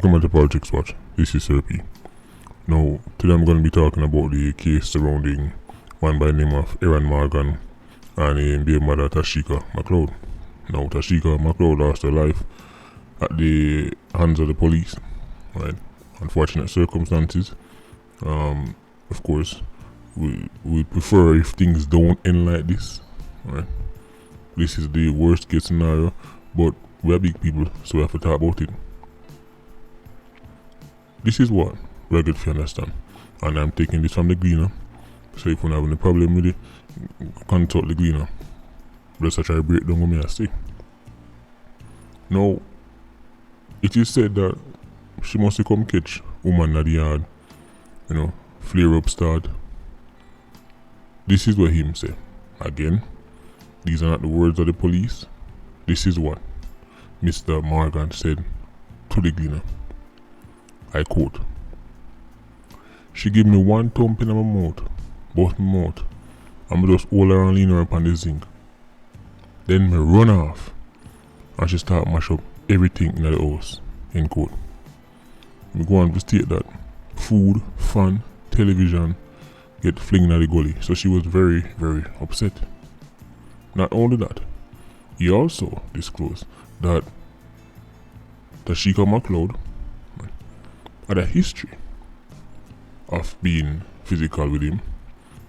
Welcome back to Politics Watch. This is Sir P. Now, today I'm going to be talking about the case surrounding one by the name of Aaron Morgan and their mother Tashika McLeod. Now, Tashika McLeod lost her life at the hands of the police, right? Unfortunate circumstances. Of course, we prefer if things don't end like this, right? This is the worst case scenario, but we're big people, so we have to talk about it. This is what we're good, if you understand. And I'm taking this from the Gleaner. So if you're having a problem with it, consult the Gleaner. Just to try to break down what I say. Now, it is said that she must come catch woman at the yard, flare up start. This is what him say. Again, these are not the words of the police. This is what Mr. Morgan said to the Gleaner. I quote, "She give me one thump in my mouth, both my mouth, and me just hold her and lean her upon the zinc. Then me run off, and she start mash up everything in the house," end quote. Me go on to state that food, fun, television get flinged at the gully, so she was very, very upset. Not only that, he also disclosed that Tashika McLeod had a history of being physical with him,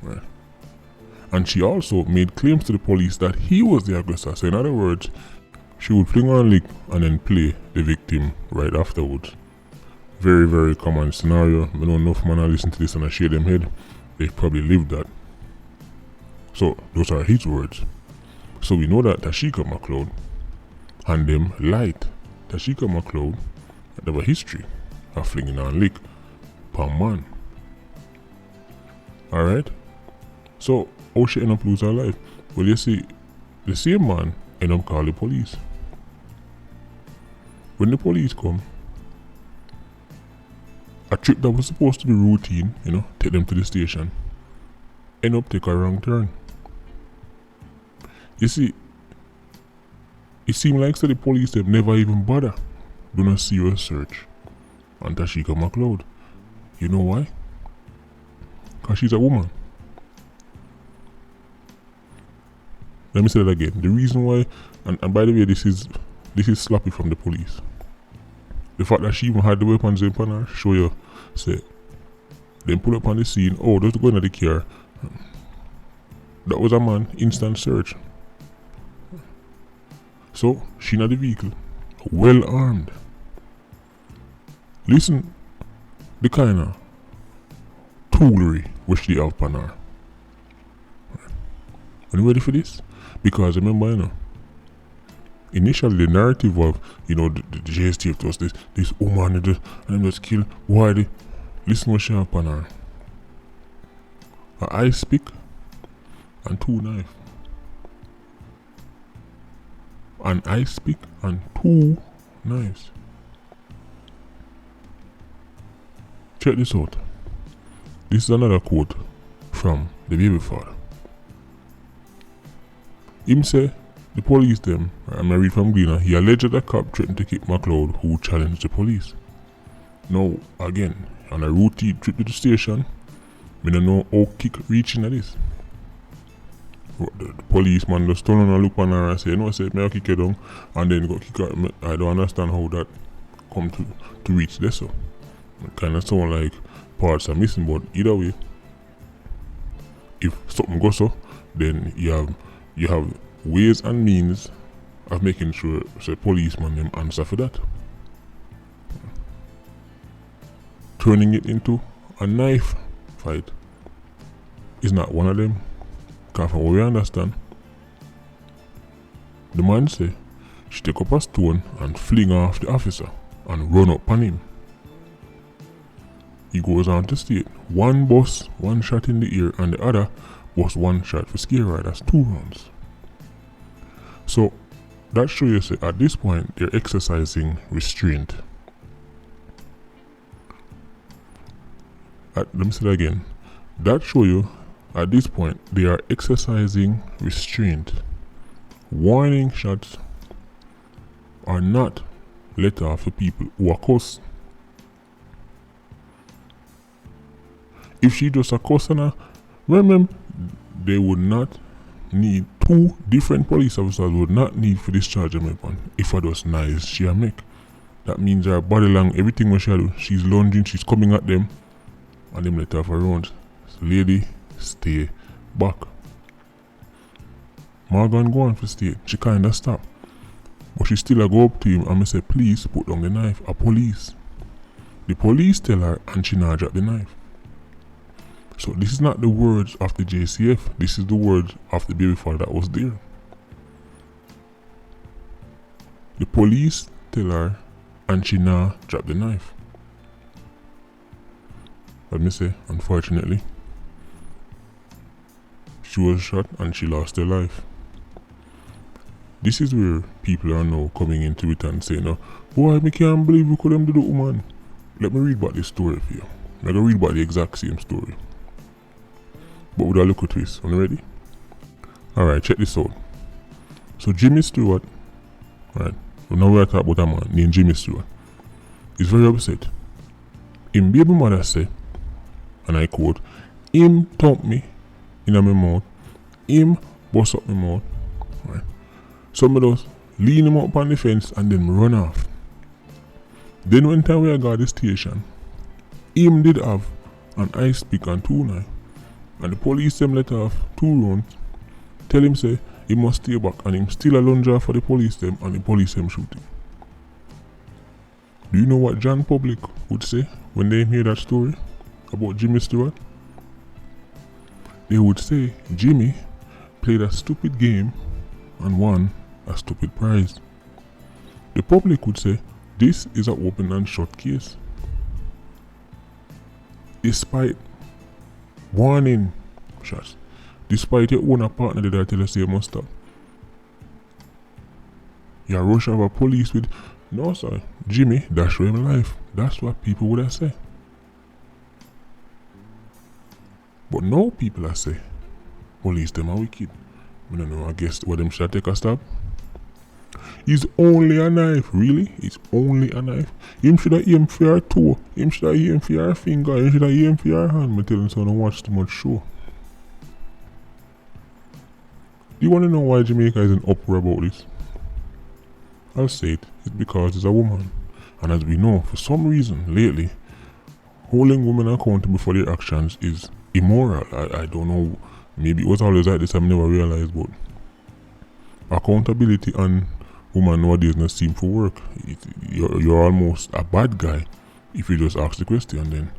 right? And she also made claims to the police that he was the aggressor. So in other words, she would fling her a lick and then play the victim right afterwards. Very, very common scenario. I don't know if man listen to this and I shake them head. They probably lived that. So those are his words. So we know that Tashika McLeod and them lied. Tashika McLeod had a history of flinging a lick per man. Alright? So how she end up lose her life? Well, you see, the same man end up call the police. When the police come, a trip that was supposed to be routine, take them to the station, end up take a wrong turn. You see, it seemed like the police them never even bother do a serious search on Tashika McLeod. You know why? Because she's a woman. Let me say that again. The reason why, and by the way, this is sloppy from the police. The fact that she even had the weapons in her, show you, say, then pull up on the scene, just go into the car. That was a man, instant search. So, she in the vehicle, well armed. Listen, the kind of toolery which they have upon her. Are you ready for this? Because remember, initially the narrative of, the JSTF was this woman and them just kill. Why? Listen what she have upon her. An ice pick and 2 knives. An ice pick and 2 knives. Check this out. This is another quote from the baby father. Him say, the police them, I'm read from Gleaner, he alleged that a cop threatened to kick McLeod who challenged the police. Now, again, on a routine trip to the station, I don't know how kick reaching at this. The policeman just turn on and look on her and say, say, may I kick you down, and then go kick her. I don't understand how that come to reach this. So it kind of sound like parts are missing, but either way, if something goes so, then you have ways and means of making sure policeman them answer for that. Turning it into a knife fight is not one of them. Because from what we understand, the man say she take up a stone and fling off the officer and run up on him. He goes on to state, one bus, 1 shot in the ear, and the other was 1 shot for scare ride. That's 2 rounds. So that shows you at this point they're exercising restraint. Let me say that again. That shows you at this point they are exercising restraint. Warning shots are not let off for people who are cuss If she just a cuss on her, remember, they would not need two different police officers would not need for discharge a weapon if I just nice she a make. That means her body language, everything what she do, she's lunging, she's coming at them, and them let her off around. So lady, stay back. Morgan go on for stay. She kinda stop. But she still a go up to him and me say, please put down the knife. A police. The police tell her and she not drop the knife. So this is not the words of the JCF. This is the words of the baby father that was there. The police tell her and she nah drop the knife. But me say, unfortunately, she was shot and she lost her life. This is where people are now coming into it and saying, boy, I can't believe we could do the woman. Let me read about this story for you. I'm going to read about the exact same story. But with a look at this. Are you ready? Alright, check this out. So Jimmy Stewart, right, so now we're talking about a man named Jimmy Stewart. He's very upset. Him baby mother say, and I quote, him thump me in my mouth, him bust up my mouth, right. Some of us lean him up on the fence and then run off. Then when time we got the station, him did have an ice pick and 2 knife. And the police them let off 2 rounds. Tell him say he must stay back and him still a lunge for the police them and the police them shoot him. Do you know what John Public would say when they hear that story about Jimmy Stewart? They would say Jimmy played a stupid game and won a stupid prize. The public would say this is an open and shut case. Despite warning shots, despite your own partner that tell us you must stop, you rush over police with, no sir, Jimmy, that's him life. That's what people would have said. But now people are say, police them are wicked. I don't know, I guess what them should take a stop. It's only a knife, really? It's only a knife. Him should have aim for your toe. Him should have aim for your finger. Him should have aim for your hand. I tell him so don't watch too much show. Do you want to know why Jamaica is in uproar about this? I'll say it. It's because it's a woman. And as we know, for some reason, lately, holding women accountable for their actions is immoral. I don't know. Maybe it was always like this, I've never realized, but accountability on women nowadays not seem to work. You're almost a bad guy if you just ask the question. Then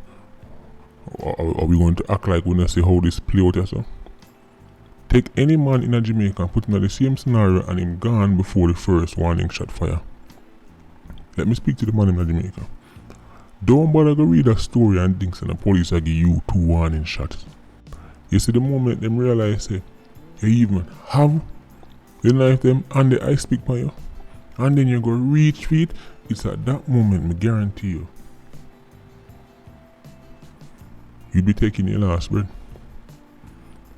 are we going to act like we don't see how this play out yourself? Take any man in a Jamaica and put him in the same scenario and him gone before the first warning shot fire. Let me speak to the man in Jamaica. Don't bother to read a story and think that the police will give you 2 warning shots. You see, the moment them realize say, you even have the knife them and the ice pick by you, and then you go reach for it, it's at that moment, me guarantee you, you'll be taking your last breath.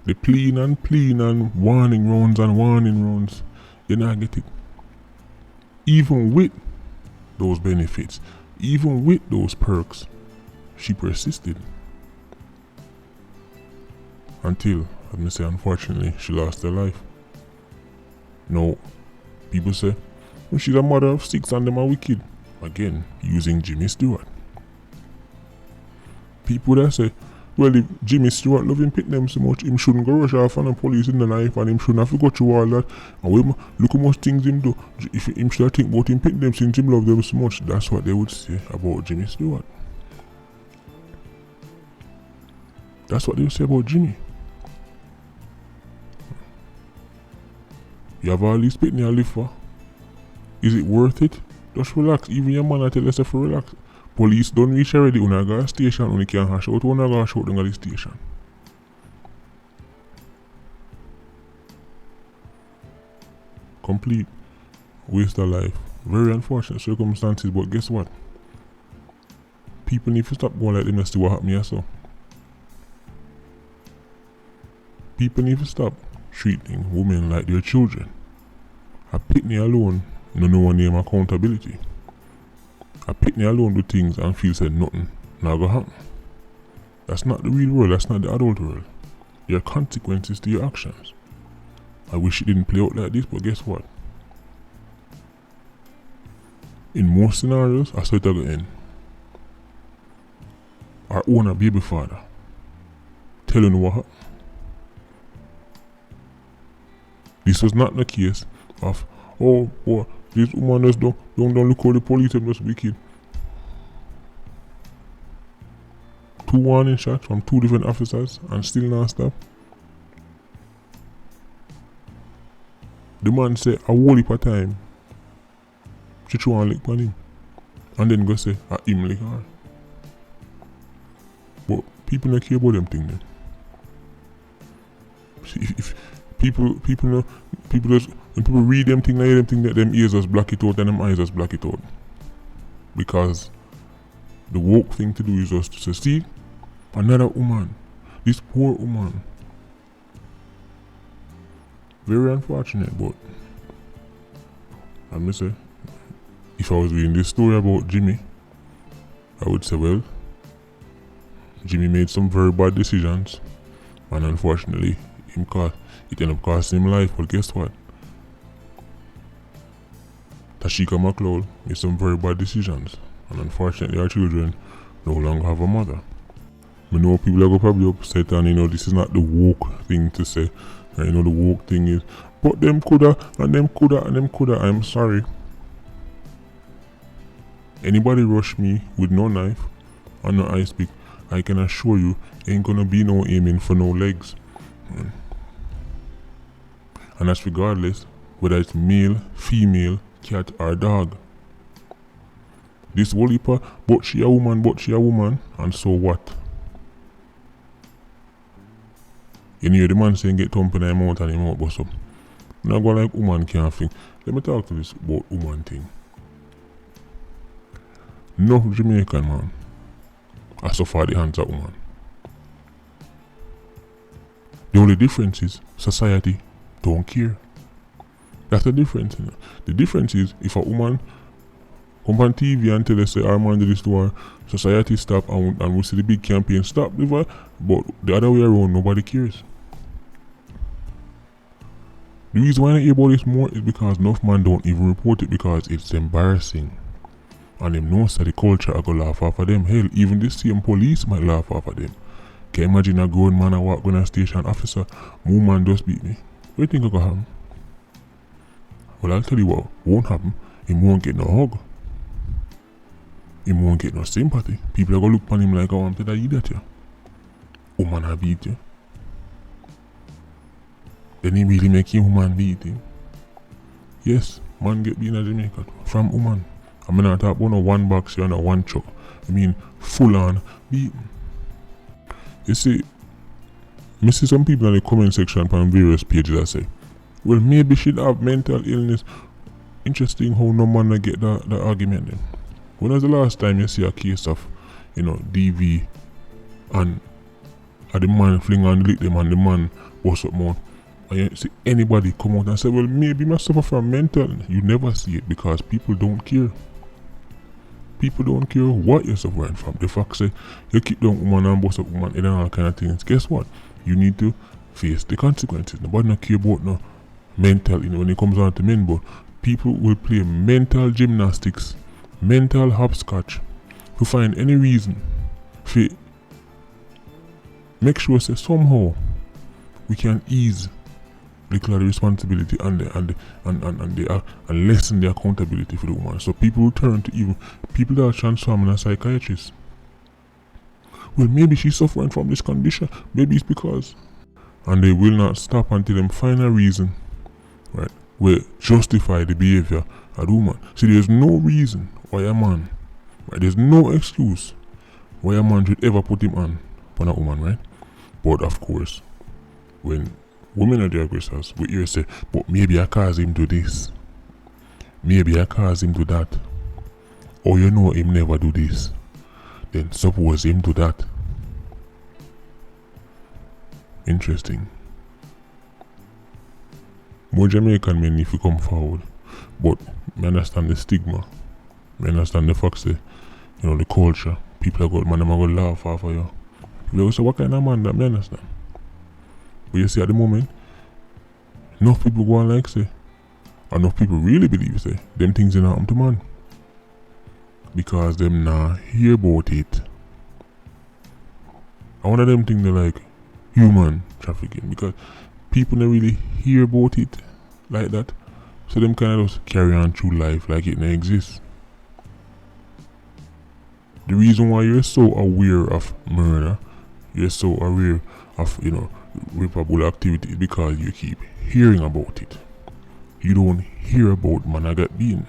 The pleading and warning rounds, you not get it. Even with those benefits, even with those perks, she persisted. Until, let me say, unfortunately, she lost her life. Now, people say, well, she's a mother of 6 and them are wicked. Again, using Jimmy Stewart. People that say, well, if Jimmy Stewart love him pick them so much, him shouldn't go rush off on the police in the knife and him shouldn't have to go through all that. And look how much things him do. If him should think about him pick them since him love them so much, that's what they would say about Jimmy Stewart. That's what they would say about Jimmy. You have all these pitney to live for. Is it worth it? Just relax. Even your man tell us to relax. Police don't reach already. When I go to station, when you can't hash out, when I go hash out, then go to the station. Complete waste of life. Very unfortunate circumstances, but guess what? People need to stop going like them and see what happened here, so. People need to stop treating women like their children. A pitney alone no one name accountability. A pitney alone do things and feel said nothing now go happen. That's not the real world, that's not the adult world. There are consequences to your actions. I wish it didn't play out like this, but guess what? In most scenarios, I saw it again. Our own baby father telling what. This was not the case of, oh boy, this woman just don't look how the police them just wicked. 2 warning shots from 2 different officers and still not stop. The man say a whole heap of time she throw and lick on him and then go say him lick her. But people don't care about them thing then. If people know, people just, when people read them thing, that them ears just block it out and them eyes just block it out. Because the woke thing to do is just to see another woman, this poor woman. Very unfortunate, but I must say, if I was reading this story about Jimmy, I would say, well, Jimmy made some very bad decisions, and unfortunately, it ended up costing him life. But guess what? Tashika McLeod made some very bad decisions, and unfortunately, our children no longer have a mother. I know people are going to probably upset, and this is not the woke thing to say. And the woke thing is, but them coulda, and them coulda, and them coulda. I'm sorry. Anybody rush me with no knife and no ice pick, I can assure you, ain't gonna be no aiming for no legs. And that's regardless whether it's male, female, cat or dog. This whole heap, but she a woman, and so what? You hear the man saying get thump in him out and him out bust up. Now go like woman can't think. Let me talk to this about woman thing. No Jamaican man I suffer the hands of woman. The only difference is society don't care. That's the difference. The difference is if a woman come on TV and tell us say our man did this to her, society stop and we see the big campaign stop, but the other way around nobody cares. The reason why I hear about this more is because enough man don't even report it because it's embarrassing. And them knows that the culture are gonna laugh off of them. Hell, even the same police might laugh off of them. Can you imagine a grown man I walk on a station officer, man just beat me? What do you think gonna happen? Well, I'll tell you what won't happen. He won't get no hug. He won't get no sympathy. People are gonna look on him like, oh, I'm telling you that, yeah. Woman I beat you. Then he really make him woman beat him. Yes, man get beaten in Jamaica from woman. I mean not talk about no one box here and a one chuck. I mean full on beaten. You see, I see some people in the comment section on various pages that say, well maybe she'd have mental illness. Interesting how no man get that argument then. When was the last time you see a case of, DV and the man fling and lick them and the man bust up mouth? And you see anybody come out and say, well maybe I suffer from mental. You never see it because people don't care. People don't care what you're suffering from. The fact say you keep down woman and bust up woman and all kind of things. Guess what? You need to face the consequences. Nobody not care about no mental, when it comes on to men, but people will play mental gymnastics, mental hopscotch to find any reason to make sure say somehow we can ease the responsibility and lessen the accountability for the woman. So people will turn to even people that are transforming a psychiatrist. Well, maybe she's suffering from this condition. Maybe it's because, and they will not stop until them find a reason, right, will justify the behavior of the woman. See, there's no reason why a man, right, there's no excuse why a man should ever put him on a woman, right? But of course, when women are the aggressors, we hear say, but maybe I cause him do this. Maybe I cause him do that. Or him never do this. Then suppose him do that. Interesting. More Jamaican men if you come forward. But I understand the stigma. I understand the fact that, the culture. People are going to laugh off of you. You say, what kind of man that me understand? But you see at the moment, enough people go on like say, enough people really believe say, them things didn't happen to man. Because them not hear about it. And one of them things they like human trafficking, because people don't really hear about it like that. So them kind of just carry on through life like it don't exist. The reason why you're so aware of murder, you're so aware of, reprobable activity is because you keep hearing about it. You don't hear about man I got being.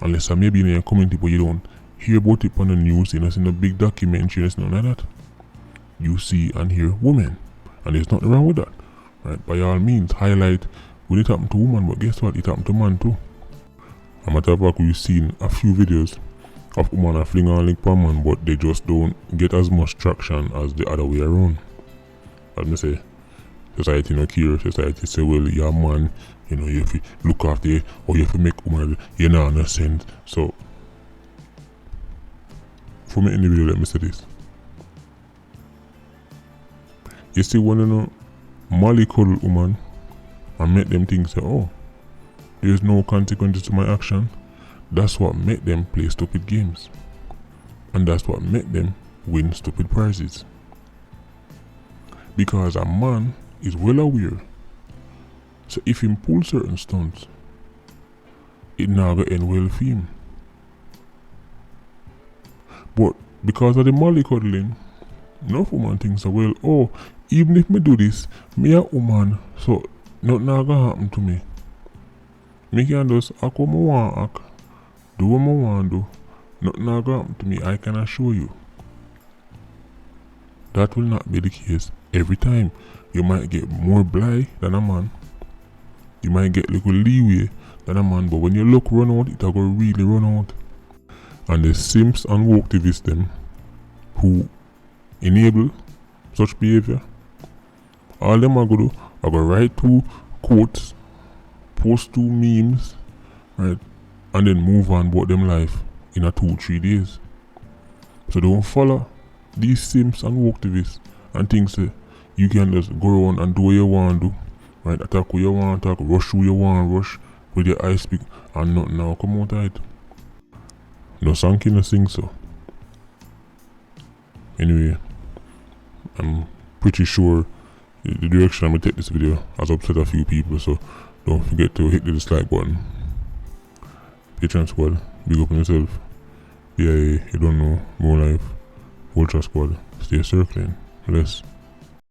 Unless maybe in a community but you don't hear about it on the news, you know, in a big documentary, it's none like that. You see and hear women. And there's nothing wrong with that. Right? By all means, highlight when it happened to woman, but guess what? It happened to man too. A matter of fact, we've seen a few videos of women are fling on link per man, but they just don't get as much traction as the other way around. As me say, society no care. Society say, well, you're a man, you have to look after you, or you have to make woman, you're not innocent. So, for me in the video, let me say this. You see, when Molly cuddle woman and make them think, say, oh, there's no consequences to my action. That's what make them play stupid games. And that's what make them win stupid prizes. Because a man is well aware. So if he pull certain stunts, it not gonna end well for him. But because of the mollycoddling, enough woman thinks, well, oh, even if me do this, me a woman, so nothing not gonna happen to me. Me can just act what I want act, do what I want do, nothing not gonna happen to me, I can assure you. That will not be the case every time. You might get more blind than a man. You might get little leeway than a man, but when your luck run out, it'll go really run out. And the simps and wokeactivists them who enable such behavior, all them are going to do are going to write 2 quotes, post 2 memes, right, and then move on about them life in a 2-3 days. So don't follow these simps and wokeactivists and think that you can just go around and do what you want to do, right? Attack what you want to attack, rush who you want to rush with your eyes speak, and nothing now come out of it. No song can sing so. Anyway, I'm pretty sure the direction I'm gonna take this video has upset a few people, so don't forget to hit the dislike button. Patreon squad, big up on yourself. Yeah, you don't know, more life. Ultra squad, stay circling. Bless.